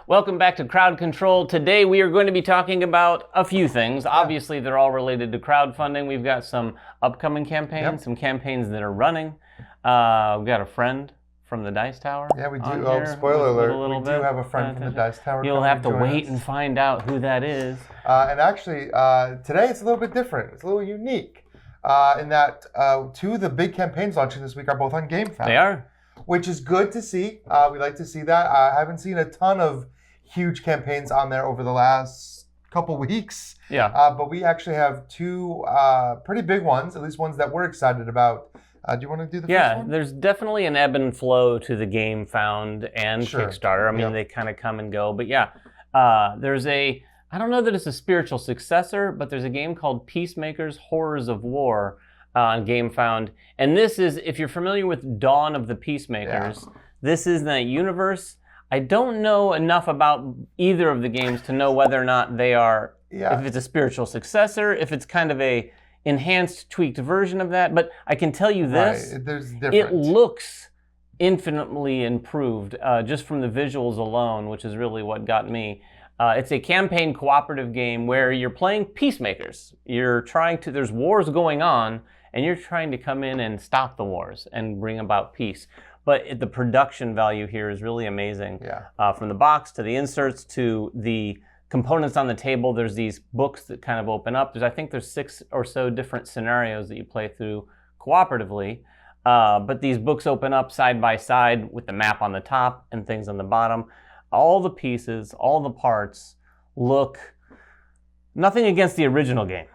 Welcome back to Crowd Control. Today we are going to be talking about a few things. Obviously, they're all related to crowdfunding. We've got some upcoming campaigns, some campaigns that are running. We've got a friend from the Dice Tower. Yeah, we do. Oh, spoiler alert. We do have a friend from the Dice Tower. You'll have to wait and find out who that is. And actually, today it's a little bit different. It's a little unique in that two of the big campaigns launching this week are both on Gamefound. They are. Which is good to see. We like to see that. I haven't seen a ton of huge campaigns on there over the last couple weeks. Yeah. But we actually have two pretty big ones, at least ones that we're excited about. Do you want to do the first one? Yeah, there's definitely an ebb and flow to the Gamefound and Kickstarter. I mean, they kind of come and go. But yeah, there's I don't know that it's a spiritual successor, but there's a game called Peacemakers, Horrors of War on Gamefound. And this is, if you're familiar with Dawn of the Peacemakers, this is that universe. I don't know enough about either of the games to know whether or not they are, if it's a spiritual successor, if it's kind of a enhanced, tweaked version of that. But I can tell you this, it looks infinitely improved just from the visuals alone, which is really what got me. It's a campaign cooperative game where you're playing peacemakers. You're trying to, there's wars going on, and you're trying to come in and stop the wars and bring about peace. But the production value here is really amazing. From the box to the inserts to the components on the table, there's these books that kind of open up. I think there's 6 or so different scenarios that you play through cooperatively. But these books open up side by side with the map on the top and things on the bottom. All the pieces, all the parts look, nothing against the original game.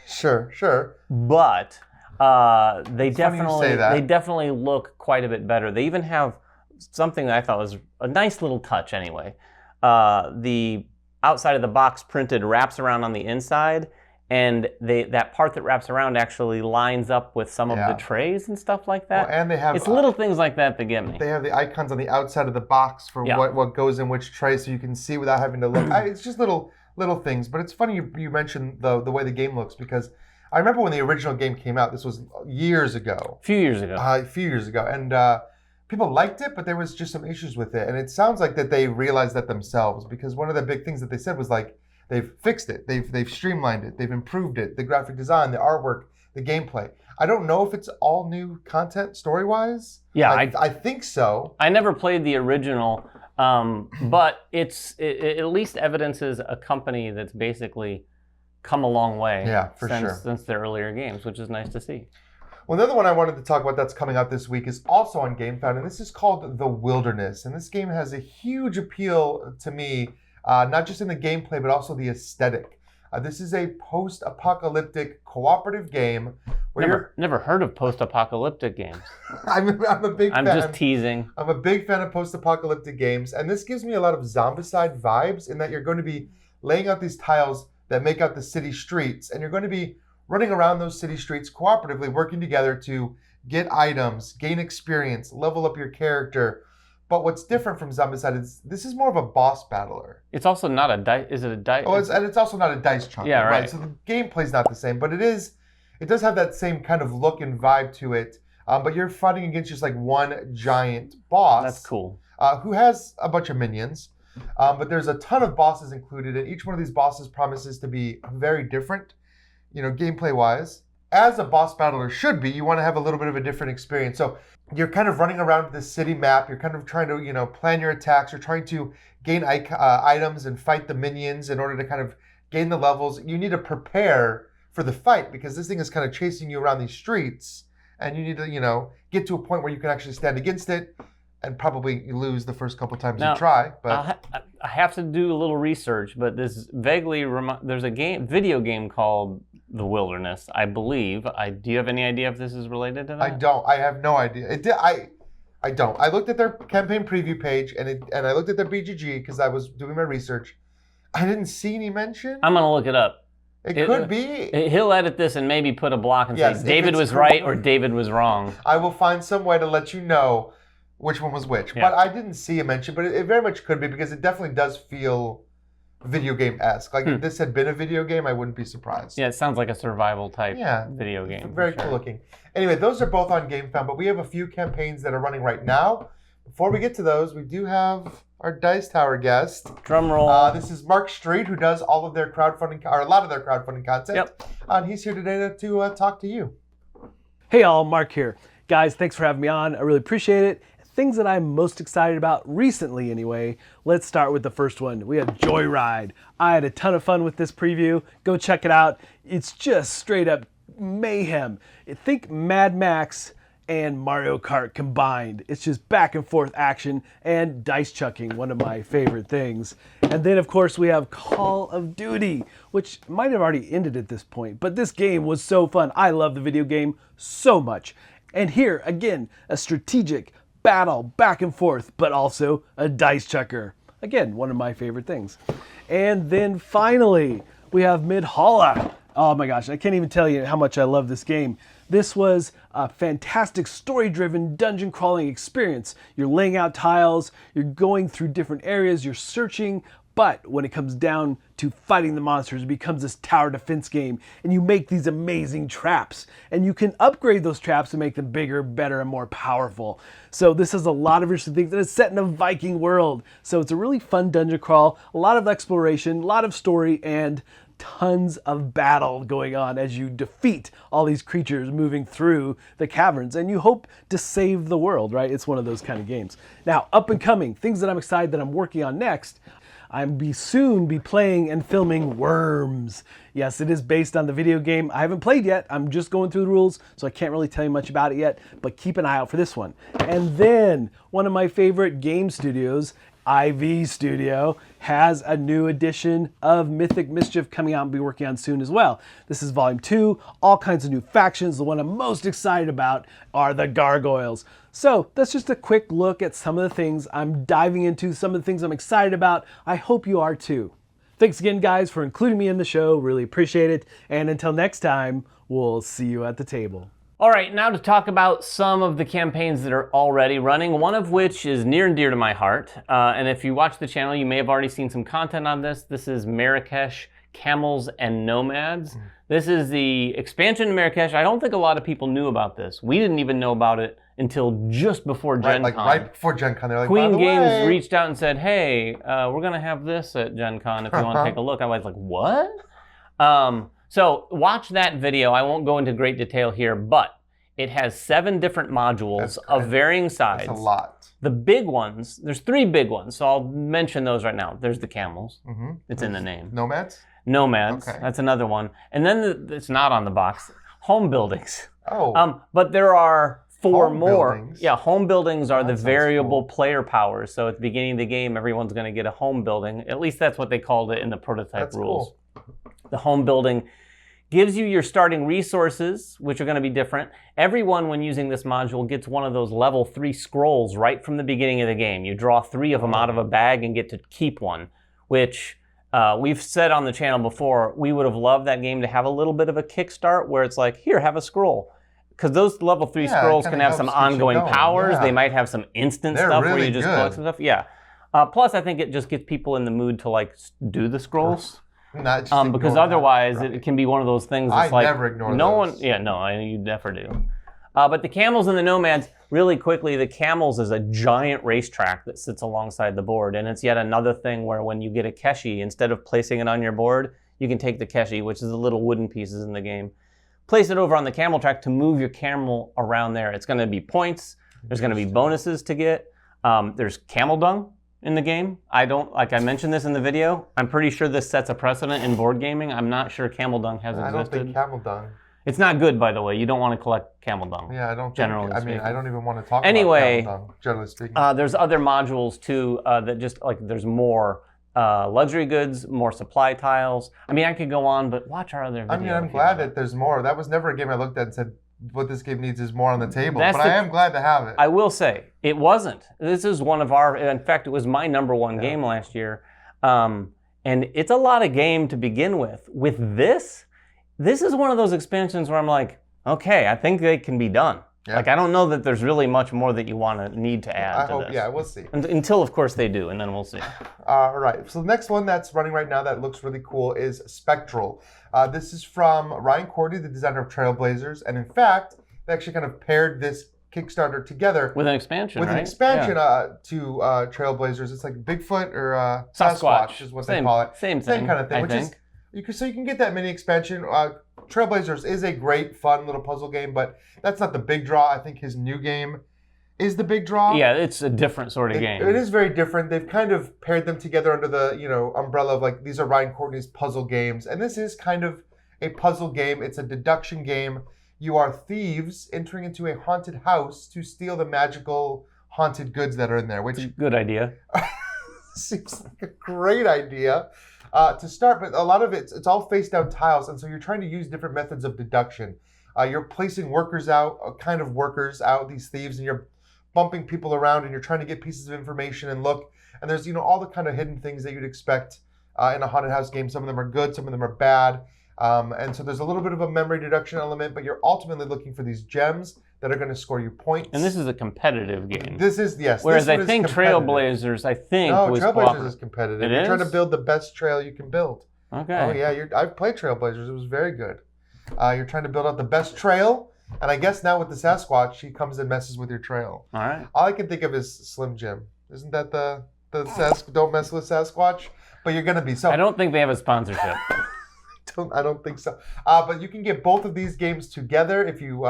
Sure. But they definitely look quite a bit better. They even have something that I thought was a nice little touch anyway. The outside of the box printed wraps around on the inside, and that part that wraps around actually lines up with some of the trays and stuff like that. Well, and they have, it's little things like that that get me. They have the icons on the outside of the box for what goes in which tray, so you can see without having to look. It's just little things, but it's funny you mentioned the way the game looks, because I remember when the original game came out. This was years ago. A few years ago. And people liked it, but there was just some issues with it. And it sounds like that they realized that themselves, because one of the big things that they said was like, they've fixed it, they've streamlined it, they've improved it, the graphic design, the artwork, the gameplay. I don't know if it's all new content story-wise. Yeah, I think so. I never played the original, but it at least evidences a company that's basically come a long way since their earlier games, which is nice to see. Well, another one I wanted to talk about that's coming out this week is also on Gamefound, and this is called The Wilderness. And this game has a huge appeal to me, not just in the gameplay, but also the aesthetic. This is a post-apocalyptic cooperative game. Never heard of post-apocalyptic games. I'm a big fan. I'm just teasing. I'm a big fan of post-apocalyptic games, and this gives me a lot of Zombicide vibes in that you're going to be laying out these tiles that make out the city streets, and you're going to be running around those city streets cooperatively, working together to get items, gain experience, level up your character. But what's different from Zombicide is this is more of a boss battler. It's also not a dice. Is it a dice? Oh, and it's also not a dice chunk. Yeah, right. So the gameplay's not the same, but it does have that same kind of look and vibe to it. But you're fighting against just like one giant boss. That's cool. Who has a bunch of minions. But there's a ton of bosses included, and each one of these bosses promises to be very different, gameplay-wise. As a boss battler should be, you want to have a little bit of a different experience. So you're kind of running around this city map. You're kind of trying to, plan your attacks. You're trying to gain items and fight the minions in order to kind of gain the levels. You need to prepare for the fight, because this thing is kind of chasing you around these streets, and you need to, get to a point where you can actually stand against it. And probably you lose the first couple times you try. But I have to do a little research, but this vaguely there's a video game called The Wilderness, I believe. Do you have any idea if this is related to that? I don't. I have no idea. I don't. I looked at their campaign preview page and I looked at their BGG because I was doing my research. I didn't see any mention. I'm gonna look it up. It could be. He'll edit this and maybe put a block and say David was right or David was wrong. I will find some way to let you know which one was which. Yeah. But I didn't see a mention, but it very much could be, because it definitely does feel video game-esque. Like if this had been a video game, I wouldn't be surprised. Yeah, it sounds like a survival type video game. Very cool looking. Anyway, those are both on Gamefound, but we have a few campaigns that are running right now. Before we get to those, we do have our Dice Tower guest. Drum roll. This is Mark Streed, who does all of their crowdfunding, or a lot of their crowdfunding content. Yep. And he's here today to talk to you. Hey all, Mark here. Guys, thanks for having me on. I really appreciate it. Things that I'm most excited about recently anyway. Let's start with the first one. We have Joyride. I had a ton of fun with this preview. Go check it out. It's just straight up mayhem. Think Mad Max and Mario Kart combined. It's just back and forth action and dice chucking, one of my favorite things. And then of course we have Call of Duty, which might have already ended at this point, but this game was so fun. I love the video game so much. And here, again, a strategic battle back and forth, but also a dice chucker. Again, one of my favorite things. And then finally, we have Midhala. Oh my gosh, I can't even tell you how much I love this game. This was a fantastic story-driven dungeon crawling experience. You're laying out tiles, you're going through different areas, you're searching, but when it comes down to fighting the monsters, it becomes this tower defense game, and you make these amazing traps, and you can upgrade those traps to make them bigger, better, and more powerful. So this has a lot of interesting things, and it's set in a Viking world. So it's a really fun dungeon crawl, a lot of exploration, a lot of story, and tons of battle going on as you defeat all these creatures moving through the caverns, and you hope to save the world, right? It's one of those kind of games. Now, up and coming, things that I'm excited that I'm working on next, I'm soon be playing and filming Worms. Yes, it is based on the video game. I haven't played yet. I'm just going through the rules, so I can't really tell you much about it yet, but keep an eye out for this one. And then, one of my favorite game studios, IV Studio, has a new edition of Mythic Mischief coming out and be working on soon as well. This is Volume 2, all kinds of new factions. The one I'm most excited about are the Gargoyles. So that's just a quick look at some of the things I'm diving into, some of the things I'm excited about. I hope you are too. Thanks again, guys, for including me in the show. Really appreciate it. And until next time, we'll see you at the table. All right, now to talk about some of the campaigns that are already running, one of which is near and dear to my heart. And if you watch the channel, you may have already seen some content on this. This is Marrakesh, Camels and Nomads. This is the expansion to Marrakesh. I don't think a lot of people knew about this. We didn't even know about it until just before Gen Con. Right before Gen Con. They're like, Queen Games reached out and said, hey, we're going to have this at Gen Con if you want to take a look. I was like, what? So watch that video. I won't go into great detail here, but it has 7 different modules of varying size. That's a lot. The big ones, there's 3 big ones, so I'll mention those right now. There's the camels. It's in the name. Nomads? Nomads, that's another one. And then it's not on the box, home buildings. Oh. But there are 4 more. Buildings. Yeah, home buildings are the variable cool. player powers. So at the beginning of the game, everyone's going to get a home building. At least that's what they called it in the prototype rules. Cool. The home building gives you your starting resources, which are going to be different. Everyone, when using this module, gets one of those level 3 scrolls right from the beginning of the game. You draw 3 of them out of a bag and get to keep one, which we've said on the channel before, we would have loved that game to have a little bit of a kickstart where it's like, here, have a scroll. Because those level 3 scrolls can have some ongoing powers. Yeah. They might have some instant stuff where you just collect some stuff. Yeah. Plus, I think it just gets people in the mood to like do the scrolls. Because otherwise, it can be one of those things that's like, never ignore those. You never do. But the camels and the nomads, really quickly, the camels is a giant racetrack that sits alongside the board. And it's yet another thing where when you get a keshi, instead of placing it on your board, you can take the keshi, which is the little wooden pieces in the game, place it over on the camel track to move your camel around there. It's going to be points. There's going to be bonuses to get. There's camel dung in the game. I mentioned this in the video. I'm pretty sure this sets a precedent in board gaming. I'm not sure camel dung has existed. I don't think camel dung. It's not good, by the way. You don't want to collect camel dung. Yeah, I don't. Generally speaking. I don't even want to talk about camel dung, generally speaking. There's other modules too that just like there's more luxury goods, more supply tiles. I mean, I could go on, but watch our other video. I'm glad that there's more. That was never a game I looked at and said, what this game needs is more on the table. But I am glad to have it. I will say, it wasn't. This is one of our, in fact, it was my #1 game last year. And it's a lot of game to begin with. With this is one of those expansions where I'm like, okay, I think they can be done. Yeah. Like, I don't know that there's really much more that you need to add to this. Yeah, we'll see. Until, of course, they do, and then we'll see. All right. So the next one that's running right now that looks really cool is Spectral. This is from Ryan Cordy, the designer of Trailblazers. And in fact, they actually kind of paired this Kickstarter together with an expansion, with right? an expansion to Trailblazers. It's like Bigfoot or Sasquatch is what they call it. Same thing, kind of thing. I think. So you can get that mini expansion. Trailblazers is a great, fun little puzzle game, but that's not the big draw. I think his new game is the big draw. Yeah, it's a different sort of game. It is very different. They've kind of paired them together under the umbrella of like these are Ryan Courtney's puzzle games, and this is kind of a puzzle game. It's a deduction game. You are thieves entering into a haunted house to steal the magical haunted goods that are in there, which good idea. seems like a great idea to start, but a lot of it's all face down tiles, and so you're trying to use different methods of deduction. You're placing workers out, these thieves, and you're bumping people around, and you're trying to get pieces of information and look, and there's all the kind of hidden things that you'd expect in a haunted house game. Some of them are good, some of them are bad, and so there's a little bit of a memory deduction element, but you're ultimately looking for these gems that are going to score you points. And this is a competitive game. This is, yes. Whereas I think Trailblazers, was Trailblazers is competitive. You're is? trying to build the best trail you can build. Okay. Oh yeah, I've played Trailblazers. It was very good. You're trying to build out the best trail, and I guess now with the Sasquatch, he comes and messes with your trail. All right. All I can think of is Slim Jim. Isn't that the don't mess with Sasquatch? But you're gonna be so. I don't think they have a sponsorship. I don't think so. But you can get both of these games together. If you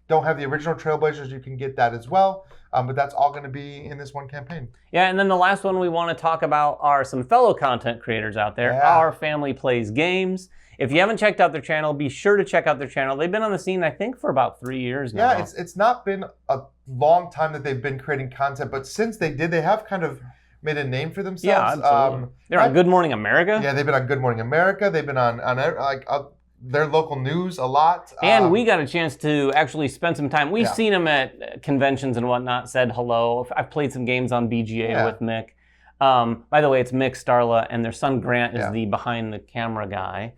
don't have the original Trailblazers, you can get that as well. But that's all going to be in this one campaign. Yeah, and then the last one we want to talk about are some fellow content creators out there. Yeah. Our Family Plays Games. If you haven't checked out their channel, be sure to check out their channel. They've been on the scene, I think, for about 3 years now. Yeah, it's not been a long time that they've been creating content, but since they did, they have kind of made a name for themselves. Yeah, absolutely. They're on Good Morning America. Yeah, they've been on Good Morning America. They've been on their local news a lot. And we got a chance to actually spend some time. We've seen them at conventions and whatnot, said hello. I've played some games on BGA with Mick. By the way, it's Mick, Starla, and their son Grant is the behind-the-camera guy.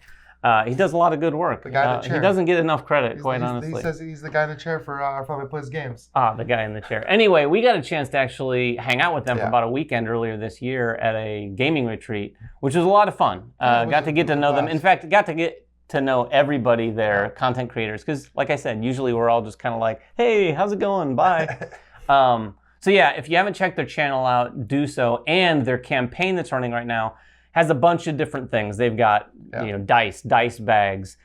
He does a lot of good work. The guy in the chair. He doesn't get enough credit, quite honestly. He says he's the guy in the chair for Our Family Plays Games. The guy in the chair. Anyway, we got a chance to actually hang out with them for about a weekend earlier this year at a gaming retreat, which was a lot of fun. Got to get to know them. In fact, got to get to know everybody there, content creators, because like I said, usually we're all just kind of like, hey, how's it going? Bye. So yeah, if you haven't checked their channel out, do so. And their campaign that's running right now has a bunch of different things. They've got dice bags,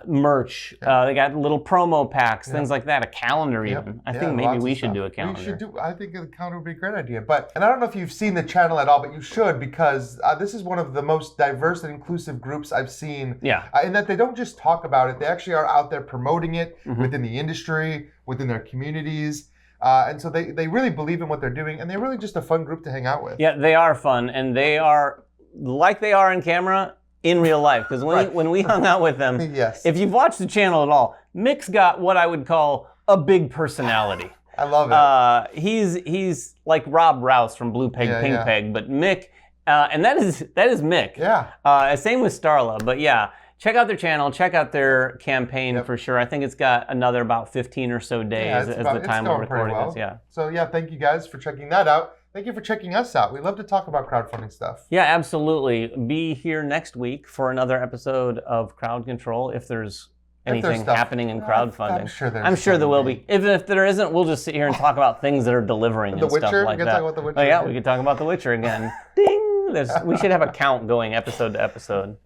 merch. They got little promo packs, things like that. A calendar even. I think maybe we should do a calendar. We should do. I think a calendar would be a great idea. And I don't know if you've seen the channel at all, but you should, because this is one of the most diverse and inclusive groups I've seen. Yeah. In that they don't just talk about it; they actually are out there promoting it within the industry, within their communities. And so they really believe in what they're doing, and they're really just a fun group to hang out with. Yeah, they are fun, and they are like they are in camera in real life. Because when we hung out with them, if you've watched the channel at all, Mick's got what I would call a big personality. I love it. He's like Rob Rouse from Blue Peg Pink Peg, but Mick, and that is Mick. Yeah. Same with Starla, but yeah. Check out their channel. Check out their campaign for sure. I think it's got another about 15 or so days as the time we're recording this. Yeah. So yeah, thank you guys for checking that out. Thank you for checking us out. We love to talk about crowdfunding stuff. Yeah, absolutely. Be here next week for another episode of Crowd Control if there's anything happening in crowdfunding. I'm sure there will be. If there isn't, we'll just sit here and talk about things that are delivering and stuff like that. Talk about The Witcher. Oh yeah, we could talk about The Witcher again. Ding! We should have a count going episode to episode.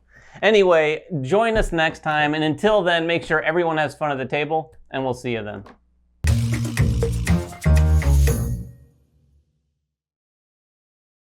Anyway, join us next time, and until then, make sure everyone has fun at the table, and we'll see you then.